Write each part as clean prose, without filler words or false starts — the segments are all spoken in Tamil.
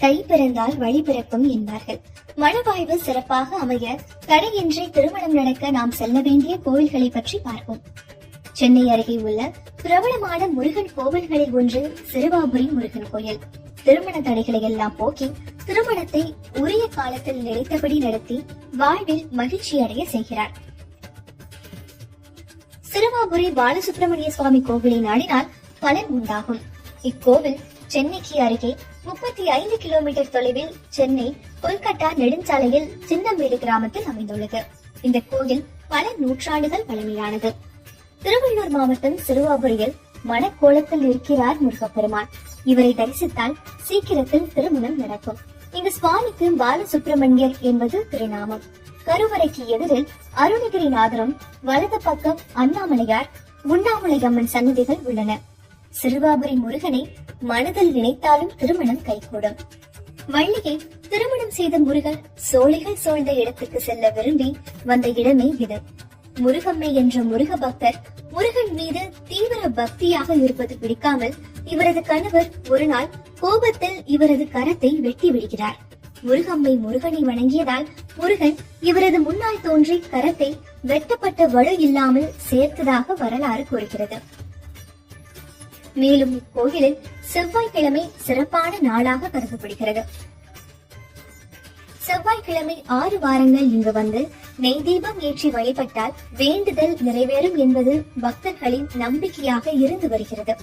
கை பிறந்தால் வழி பிறக்கும் என்பார்கள். மனவாழ்வு சிறப்பாக அமைய தடையின்றி திருமணம் நடக்க நாம் செல்ல வேண்டிய கோவில்களை பற்றி பார்ப்போம். சென்னை அருகே உள்ள பிரபலமான முருகன் கோவில்களில் ஒன்று சிறுவாபுரி முருகன் கோயில். திருமண தடைகளை எல்லாம் போக்கி திருமணத்தை உரிய காலத்தில் நினைத்தபடி நடத்தி வாழ்வில் மகிழ்ச்சி அடைய செய்கிறார். சிறுவாபுரி பாலசுப்பிரமணிய சுவாமி கோவிலை நாடினால் பலன் உண்டாகும். இக்கோவில் சென்னைக்கு அருகே 35 கிலோமீட்டர் தொலைவில் சென்னை கொல்கத்தா நெடுஞ்சாலையில் சின்னமேடு கிராமத்தில் அமைந்துள்ளது. இந்த கோயில் பல நூற்றாண்டுகள் பழமையானது. திருவள்ளூர் மாவட்டம் சிறுவாபுரியில் மணக்கோலத்தில் இருக்கிறார் முருகப்பெருமான். இவரை தரிசித்தால் சீக்கிரத்தில் திருமணம் நடக்கும். இங்கு சுவாமிக்கு பாலசுப்பிரமணியர் என்பது திருநாமம். கருவறைக்கு எதிரில் அருணகிரிநாதரும் வலது பக்கம் அண்ணாமலையார், உண்ணாமலையம்மன் சன்னதிகள் உள்ளன. சிறுவாபுரி முருகனை மனதில் நினைத்தாலும் திருமணம் கைகூடும். வள்ளியை திருமணம் செய்த முருகன் சோலைகள் சூழ்ந்த இடத்துக்கு செல்ல விரும்பி வந்த இடமே இது. முருகம்மை என்ற முருக பக்தர் முருகன் மீது தீவிர பக்தியாக இருப்பது பிடிக்காமல் இவரது கணவர் ஒரு நாள் கோபத்தில் இவரது கரத்தை வெட்டி விடுகிறார். முருகம்மை முருகனை வணங்கியதால் முருகன் இவரது முன்னால் தோன்றி கரத்தை வெட்டப்பட்ட வலு இல்லாமல் சேர்த்ததாக வரலாறு கூறுகிறது. மேலும் இக்கோயிலில் செவ்வாய்க்கிழமை சிறப்பான நாளாக கருதப்படுகிறது. செவ்வாய்க்கிழமை 6 வாரங்கள் இங்கு வந்து நெய் தீபம் ஏற்றி வழிபட்டால் வேண்டுதல் நிறைவேறும் என்பது பக்தர்களின் நம்பிக்கையாக இருந்து வருகிறது.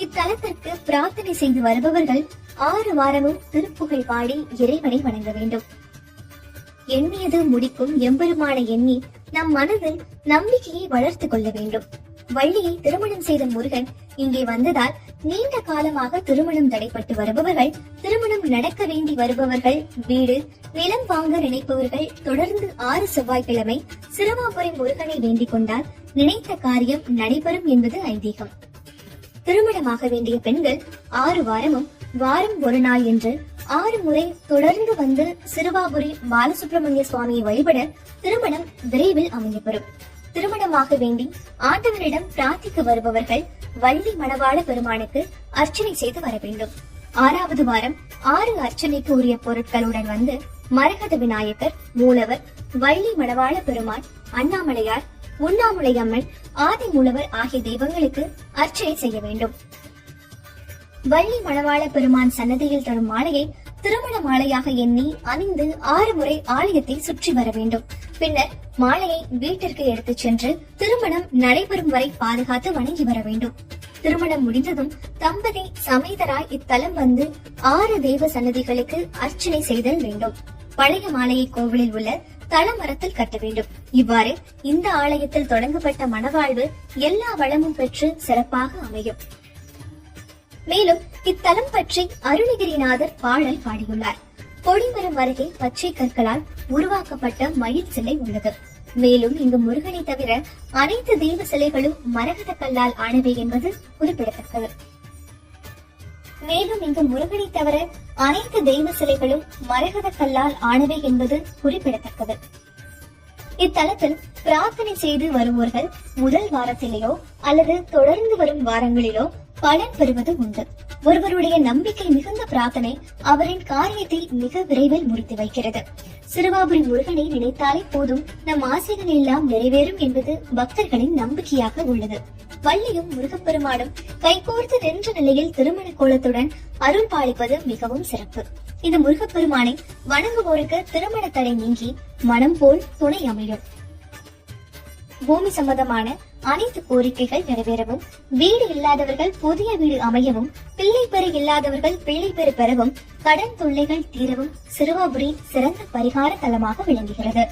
இத்தலத்திற்கு பிரார்த்தனை செய்து வருபவர்கள் 6 வாரமும் திருப்புகழ் பாடி இறைவனை வணங்க வேண்டும். எண்ணியது முடிக்கும் எம்பெருமான எண்ணி நம் மனதில் நம்பிக்கையை வளர்த்து கொள்ள வேண்டும். வள்ளியை திருமணம் செய்த முருகன் இங்கே வந்ததால் நீண்ட காலமாக திருமணம் தடைப்பட்டு வருபவர்கள், திருமணம் நடக்க வேண்டி வருபவர்கள், வீடு நிலம் வாங்க நினைப்பவர்கள் தொடர்ந்து 6 செவ்வாய்க்கிழமை சிறுவாபுரி முருகனை வேண்டிக் கொண்டால் நினைத்த காரியம் நடைபெறும் என்பது ஐதீகம். திருமணமாக வேண்டிய பெண்கள் 6 வாரமும் வாரம் ஒரு நாள் என்று 6 முறை தொடர்ந்து வந்து சிறுவாபுரி பாலசுப்பிரமணிய சுவாமியை வழிபட திருமணம் விரைவில் அமையப்பெறும். திருமணமாக வேண்டி ஆண்டவரிடம் பிரார்த்திக்க வருபவர்கள் வள்ளி மணவாள பெருமானுக்கு அர்ச்சனை செய்து வர வேண்டும். 6வது வாரம் 6 அர்ச்சனைக்கு உரிய பொருட்களுடன் வந்து மரகத விநாயகர், மூலவர், வள்ளி மணவாள பெருமான், அண்ணாமலையார், உண்ணாமலையம்மன், ஆதி மூலவர் ஆகிய தெய்வங்களுக்கு அர்ச்சனை செய்ய வேண்டும். வள்ளி மணவாள பெருமான் சன்னதியில் தரும் மாலையை திருமண மாலையாக எண்ணி அணிந்து 6 முறை ஆலயத்தை சுற்றி வர வேண்டும். பின்னர் மாலையை வீட்டிற்கு எடுத்துச் சென்று திருமணம் நடைபெறும் வரை பாதுகாத்து வணங்கி வர வேண்டும். திருமணம் முடிந்ததும் தம்பதி சமேதராய் இத்தலம் வந்து 6 தெய்வ சன்னதிகளுக்கு அர்ச்சனை செய்தல் வேண்டும். பழைய மாலையை கோவிலில் உள்ள தலமரத்தில் கட்ட வேண்டும். இவ்வாறு இந்த ஆலயத்தில் தொடங்கப்பட்ட மணவாழ்வு எல்லா வளமும் பெற்று சிறப்பாக அமையும். மேலும் இத்தலம் பற்றி அருணகிரிநாதர் பாடல் பாடியுள்ளார். கொடிமரம் அருகே பச்சை கற்களால் உருவாக்கப்பட்ட மயில் சிலை உள்ளது. மேலும் இங்கு முருகனை தவிர அனைத்து தெய்வ சிலைகளும் மரகத கல்லால் ஆனவை என்பது குறிப்பிடத்தக்கது. மேலும் இங்கு முருகனை தவிர அனைத்து தெய்வ சிலைகளும் மரகத கல்லால் ஆனவை என்பது குறிப்பிடத்தக்கது. இத்தலத்தில் பிரார்த்தனை செய்து வருவோர்கள் முதல் வாரத்திலேயோ அல்லது தொடர்ந்து வரும் வாரங்களிலோ பலன் பெறுவது உண்டு. ஒருவருடைய நம்பிக்கை மிகுந்த பிரார்த்தனை அவரின் காரியத்தை மிக விரைவில் முடித்து வைக்கிறது. சிறுவாபுரி முருகனை நினைத்தாலே போதும் நம் ஆசைகள் எல்லாம் நிறைவேறும் என்பது பக்தர்களின் நம்பிக்கையாக உள்ளது. வள்ளியும் முருகப்பெருமானும் கைகோர்த்து நின்ற நிலையில் திருமண கோலத்துடன் அருள் பாலிப்பது மிகவும் சிறப்பு. இந்த முருகப்பெருமானை வணங்குவோருக்கு திருமண தடை நீங்கி மனம் போல் துணை அமையும். பூமி சம்பந்தமான அனைத்து கோரிக்கைகள் நிறைவேறவும், வீடு இல்லாதவர்கள் புதிய வீடு அமையவும், பிள்ளை பெறு இல்லாதவர்கள் பிள்ளை பெறு பெறவும், கடன் தொல்லைகள் தீரவும் சிறுவாபுரி சிறந்த பரிகார தலமாக விளங்குகிறது.